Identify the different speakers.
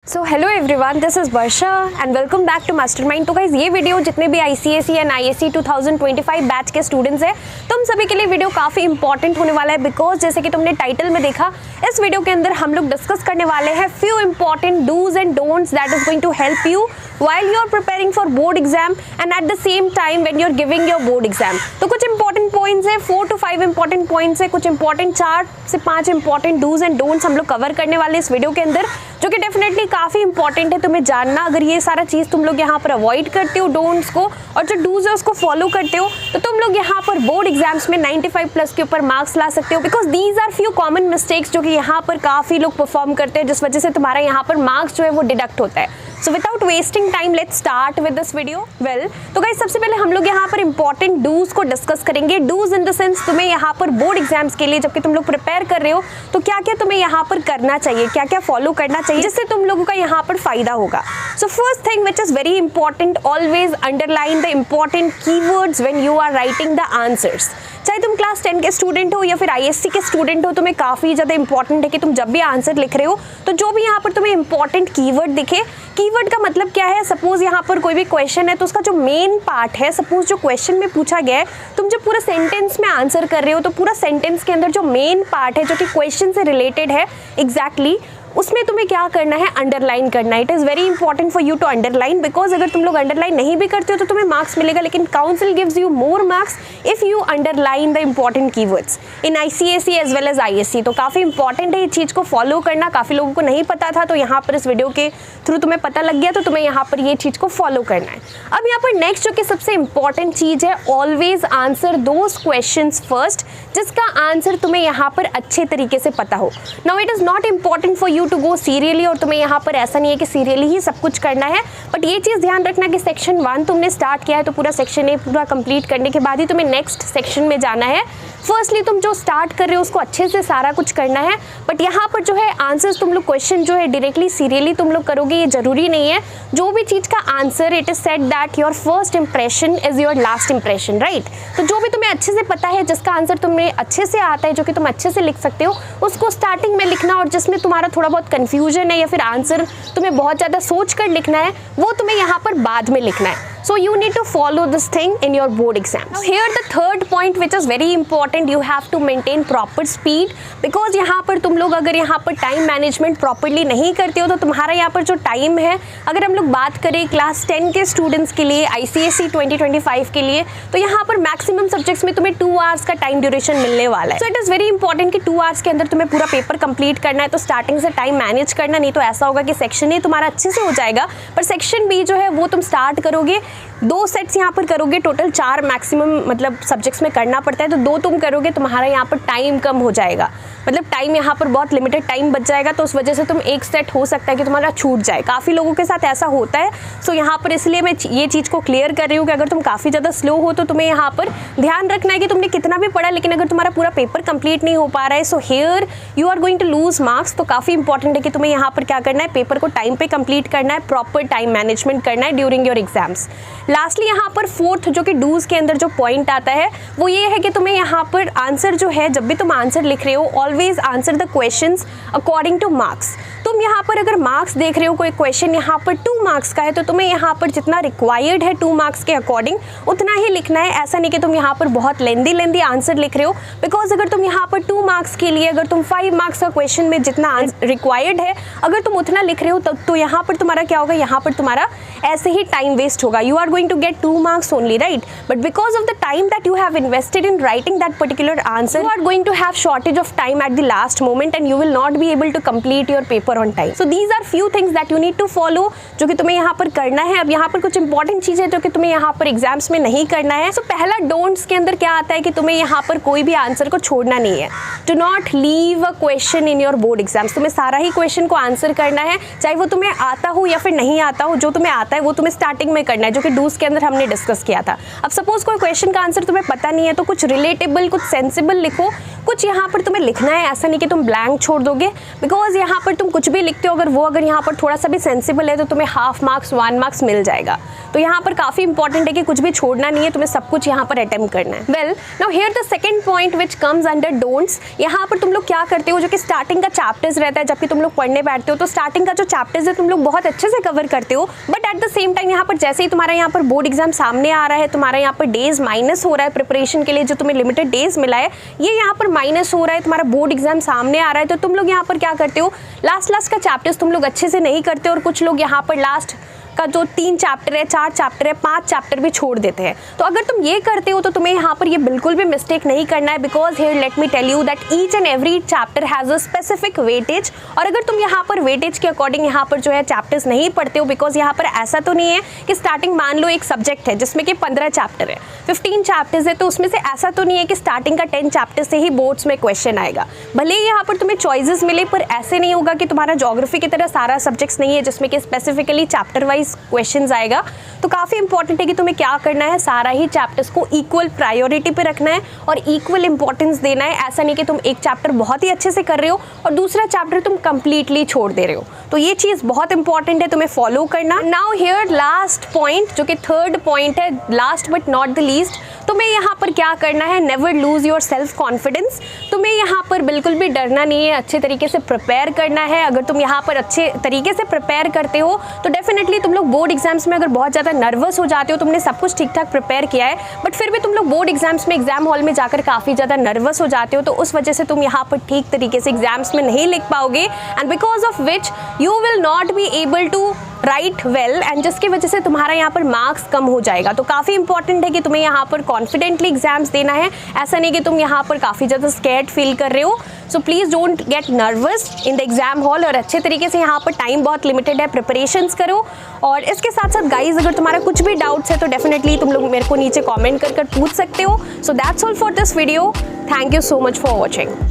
Speaker 1: So hello everyone, this is Varsha and welcome back to Mastermind. तो guys, ये video जितने भी ICSE एंड ISC 2025 बैच के students हैं, तुम सभी के लिए वीडियो काफ़ी इंपॉर्टेंट होने वाला है। बिकॉज जैसे कि तुमने टाइटल में देखा, इस वीडियो के अंदर हम लोग डिस्कस करने वाले हैं few important dos and don'ts that is going to help you while you are preparing for board exam and at the same time when you are giving your board exam। तो कुछ important points है, 4 to 5 important points है, कुछ important 4 से 5 important dos and don'ts हम लोग cover करने वाले इस वीडियो के अंदर, जो कि डेफिनेटली काफ़ी इंपॉर्टेंट है तुम्हें जानना। अगर ये सारा चीज़ तुम लोग यहाँ पर अवॉइड करते हो डोंट्स को, और जो डूज है उसको फॉलो करते हो, तो तुम लोग यहाँ पर बोर्ड एग्जाम्स में 95+ के ऊपर मार्क्स ला सकते हो। Because these are few common mistakes जो कि यहाँ पर काफ़ी लोग परफॉर्म करते हैं, जिस वजह से तुम्हारा यहाँ पर मार्क्स जो है वो डिडक्ट होता है। So without wasting time let's start with this video. Well, तो गाइस, सबसे पहले हम लोग यहाँ पर इंपॉर्टेंट डूज को डिस्कस करेंगे। डूज इन द सेंस, तुम्हें यहाँ पर बोर्ड एग्जाम्स के लिए जबकि तुम लोग प्रिपेयर कर रहे हो, तो क्या क्या तुम्हें यहाँ पर करना चाहिए, क्या क्या फॉलो करना चाहिए जिससे तुम लोगों का यहाँ पर फायदा होगा। So first thing which is very important, always underline the important keywords when you are writing the answers. चाहे तुम क्लास 10 के स्टूडेंट हो या फिर ISC के स्टूडेंट हो, तुम्हें काफ़ी ज़्यादा इंपॉर्टेंट है कि तुम जब भी आंसर लिख रहे हो तो जो भी यहाँ पर तुम्हें इंपॉर्टेंट कीवर्ड दिखे। कीवर्ड का मतलब क्या है? सपोज यहाँ पर कोई भी क्वेश्चन है तो उसका जो मेन पार्ट है, सपोज जो क्वेश्चन में पूछा गया है, तुम जो पूरा सेंटेंस में आंसर कर रहे हो, तो पूरा सेंटेंस के अंदर जो मेन पार्ट है जो कि क्वेश्चन से रिलेटेड है एग्जैक्टली, उसमें तुम्हें क्या करना है? अंडरलाइन करना है। It is very important for you to underline, because अगर तुम लोग अंडरलाइन नहीं भी करते हो तो तुम्हें मार्क्स मिलेगा, लेकिन council gives you more marks if you underline the important keywords in ICSE as well as ISC। तो काफ़ी इंपॉर्टेंट है ये चीज़ को फॉलो करना। काफ़ी लोगों को नहीं पता था, तो यहाँ पर इस वीडियो के थ्रू तुम्हें पता लग गया, तो तुम्हें यहाँ पर ये चीज़ को फॉलो करना है। अब यहाँ पर नेक्स्ट जो कि सबसे इंपॉर्टेंट चीज़ है, always answer those questions first जिसका आंसर तुम्हें यहाँ पर अच्छे तरीके से पता हो। Now it is not important for you to go serially, और तुम्हें यहाँ पर ऐसा नहीं है कि सीरियली ही सब कुछ करना है, बट ये चीज़ ध्यान रखना कि सेक्शन 1 तुमने स्टार्ट किया है तो पूरा सेक्शन 1 पूरा कंप्लीट करने के बाद ही तुम्हें नेक्स्ट सेक्शन में जाना है। फर्स्टली तुम जो स्टार्ट कर रहे हो उसको अच्छे से सारा कुछ करना है, बट यहाँ पर जो है आंसर्स तुम लोग क्वेश्चन जो है डायरेक्टली सीरियली तुम लोग करोगे ये जरूरी नहीं है। जो भी चीज़ का answer, it is said that your first impression is your last impression, right. तो जो भी तुम्हें अच्छे से पता है, जिसका आंसर तुम्हें अच्छे से आता है, जो कि तुम अच्छे से लिख सकते हो, उसको स्टार्टिंग में लिखना, और जिसमें तुम्हारा थोड़ा बहुत कन्फ्यूजन है या फिर आंसर तुम्हें बहुत ज़्यादा सोच कर लिखना है, वो तुम्हें यहाँ पर बाद में लिखना है। So you need to follow this thing in your board exams. Now here the third point which is very important, you have to maintain proper speed, because यहाँ पर तुम लोग अगर यहाँ पर टाइम मैनेजमेंट प्रॉपरली नहीं करते हो तो तुम्हारा यहाँ पर जो टाइम है, अगर हम लोग बात करें क्लास 10 के स्टूडेंट्स के लिए, ICSE 2025 के लिए, तो यहाँ पर मैक्सिमम सब्जेक्ट्स में तुम्हें 2 आवर्स का टाइम ड्यूरेशन मिलने वाला है। So it is very important कि 2 आवर्स के अंदर तुम्हें पूरा पेपर कंप्लीट करना है, तो स्टार्टिंग से टाइम मैनेज करना, नहीं तो ऐसा होगा कि सेक्शन A तुम्हारा अच्छे से हो जाएगा, पर सेक्शन B जो है वो तुम स्टार्ट करोगे, 2 सेट्स यहाँ पर करोगे, टोटल 4 मैक्सिमम मतलब सब्जेक्ट्स में करना पड़ता है, तो 2 तुम करोगे, तुम्हारा यहाँ पर टाइम कम हो जाएगा, मतलब टाइम यहाँ पर बहुत लिमिटेड टाइम बच जाएगा, तो उस वजह से तुम एक सेट हो सकता है कि तुम्हारा छूट जाए। काफ़ी लोगों के साथ ऐसा होता है। सो यहाँ पर इसलिए मैं ये चीज़ को क्लियर कर रही हूँ कि अगर तुम काफ़ी ज़्यादा स्लो हो तो तुम्हें यहाँ पर ध्यान रखना है कि तुमने कितना भी पढ़ा, लेकिन अगर तुम्हारा पूरा पेपर कंप्लीट नहीं हो पा रहा है, so here you are going to lose marks. तो काफ़ी इंपॉर्टेंट है कि तुम्हें यहाँ पर क्या करना है, पेपर को टाइम पे कंप्लीट करना है, प्रॉपर टाइम मैनेजमेंट करना है ड्यूरिंग योर एग्जाम्स। लास्टली यहाँ पर फोर्थ जो कि डूज के अंदर जो पॉइंट आता है वो ये है कि तुम्हें यहाँ पर आंसर जो है, जब भी तुम आंसर लिख रहे हो, always answer the questions according two marks. तुम यहाँ पर अगर मार्क्स देख रहे हो, कोई क्वेश्चन यहाँ पर 2 मार्क्स का है, तो तुम्हें यहाँ पर जितना रिक्वायर्ड है 2 मार्क्स के अकॉर्डिंग उतना ही लिखना है। ऐसा नहीं कि तुम यहाँ पर बहुत लेंदी आंसर लिख रहे हो, बिकॉज अगर तुम यहाँ पर 2 मार्क्स के लिए, अगर तुम 5 मार्क्स का क्वेश्चन में जितना रिक्वायर्ड है अगर तुम उतना लिख रहे हो, तो यहाँ पर तुम्हारा क्या होगा, यहाँ पर तुम्हारा ऐसे ही टाइम वेस्ट होगा। You are going to get 2 marks only, right, but because of the time that you have invested in writing that particular answer, you are going to have shortage of time at the last moment and you will not be able to complete your paper on time. So these are few things that you need to follow, जो कि तुम्हें यहाँ पर करना है। अब यहाँ पर कुछ इंपॉर्टेंट चीज़ें जो कि तुम्हें यहाँ पर एग्जाम्स में नहीं करना है। सो पहला डोंट्स के अंदर क्या आता है कि तुम्हें यहाँ पर कोई भी आंसर को छोड़ना नहीं है। Do not leave a question in your board exams. तुम्हें सारा ही क्वेश्चन को आंसर करना है, चाहे वो तुम्हें आता हो या फिर नहीं आता हो। जो तुम्हें आता आता है वो तुम्हें स्टार्टिंग में करना है, जो कि डूज के अंदर हमने डिस्कस किया था। अब सपोज कोई क्वेश्चन का आंसर तुम्हें पता नहीं है तो कुछ रिलेटेबल, कुछ सेंसिबल लिखो, कुछ यहाँ पर तुम्हें लिखना है, ऐसा नहीं कि तुम ब्लैंक छोड़ दोगे, बिकॉज यहाँ पर तुम कुछ भी लिखते हो अगर यहाँ पर थोड़ा सा भी सेंसिबल है तो तुम्हें हाफ मार्क्स 1 मार्क्स मिल जाएगा। तो यहाँ पर काफ़ी इंपॉर्टेंट है कि कुछ भी छोड़ना नहीं है, तुम्हें सब कुछ यहाँ पर अटेम्प्ट करना है। Well now here the second point which comes under don'ts. यहाँ पर तुम लोग क्या करते हो, जो कि स्टार्टिंग का चैप्टर्स रहता है जबकि तुम लोग पढ़ने बैठते हो, तो स्टार्टिंग का जो चैप्टर्स है तुम लोग बहुत अच्छे से कवर करते हो, but at the same time यहाँ पर जैसे ही तुम्हारा यहाँ पर बोर्ड एग्जाम सामने आ रहा है, तुम्हारा यहाँ पर डेज माइनस हो रहा है प्रिपरेशन के लिए, जो तुम्हें लिमिटेड डेज मिला है ये यहाँ पर माइनस हो रहा है, तुम्हारा बोर्ड एग्जाम सामने आ रहा है, तो तुम लोग यहाँ पर क्या करते हो, लास्ट का चैप्टर्स तुम लोग अच्छे से नहीं करते, और कुछ लोग यहाँ पर लास्ट का जो 3 चैप्टर है, 4 चैप्टर है, 5 चैप्टर भी छोड़ देते हैं। तो अगर तुम ये करते हो तो तुम्हें यहाँ पर ये बिल्कुल भी मिस्टेक नहीं करना है, because here let me tell you that each and every chapter has a specific weightage. और अगर तुम यहाँ पर वेटेज के अकॉर्डिंग यहाँ पर जो है चैप्टर्स नहीं पढ़ते हो, बिकॉज यहाँ पर ऐसा तो नहीं है कि स्टार्टिंग मान लो एक सब्जेक्ट है जिसमें कि 15 चैप्टर है, 15 चैप्टर्स है, तो उसमें से ऐसा तो नहीं है कि स्टार्टिंग का 10 चैप्टर से ही बोर्ड्स में क्वेश्चन आएगा। भले ही यहाँ पर तुम्हें चॉइसेस मिले, पर ऐसे नहीं होगा कि तुम्हारा ज्योग्राफी की तरह सारा सब्जेक्ट्स नहीं है जिसमें कि स्पेसिफिकली चैप्टर वाइज क्वेश्चंस आएगा। तो काफ़ी इंपॉर्टेंट है कि तुम्हें क्या करना है, सारा ही चैप्टर्स को इक्वल प्रायोरिटी पे रखना है और इक्वल इंपॉर्टेंस देना है। ऐसा नहीं कि तुम एक चैप्टर बहुत ही अच्छे से कर रहे हो और दूसरा चैप्टर तुम कंप्लीटली छोड़ दे रहे हो। तो ये चीज़ बहुत इंपॉर्टेंट है तुम्हें फॉलो करना। नाउ हियर लास्ट पॉइंट, जो कि थर्ड पॉइंट है, last but not the least, तुम्हें यहाँ पर क्या करना है, never lose your self confidence. तुम्हें यहाँ पर बिल्कुल भी डरना नहीं है, अच्छे तरीके से प्रिपेयर करना है। अगर तुम यहाँ पर अच्छे तरीके से प्रिपेयर करते हो तो डेफिनेटली तुम लोग बोर्ड एग्जाम्स में अगर बहुत ज़्यादा नर्वस हो जाते हो, तुमने सब कुछ ठीक ठाक प्रिपेयर किया है बट फिर भी तुम लोग बोर्ड एग्जाम्स में एग्जाम हॉल में जाकर काफ़ी ज़्यादा नर्वस हो जाते हो, तो उस वजह से तुम यहाँ पर ठीक तरीके से एग्जाम्स में नहीं लिख पाओगे, and because of which you will not be able to write well, and जिसकी वजह से तुम्हारा यहाँ पर मार्क्स कम हो जाएगा। तो काफ़ी इंपॉर्टेंट है कि तुम्हें यहाँ पर कॉन्फिडेंटली एग्जाम्स देना है, ऐसा नहीं कि तुम यहाँ पर काफ़ी ज़्यादा स्कैर्ड फील कर रहे हो। So please don't get nervous in the exam hall, और अच्छे तरीके से यहाँ पर टाइम बहुत लिमिटेड है, प्रिपरेशंस करो। और इसके साथ साथ गाइज अगर तुम्हारा कुछ भी डाउट्स है तो डेफिनेटली तुम लोग मेरे को नीचे कॉमेंट कर पूछ सकते हो। So that's all for this video. Thank you so much for watching.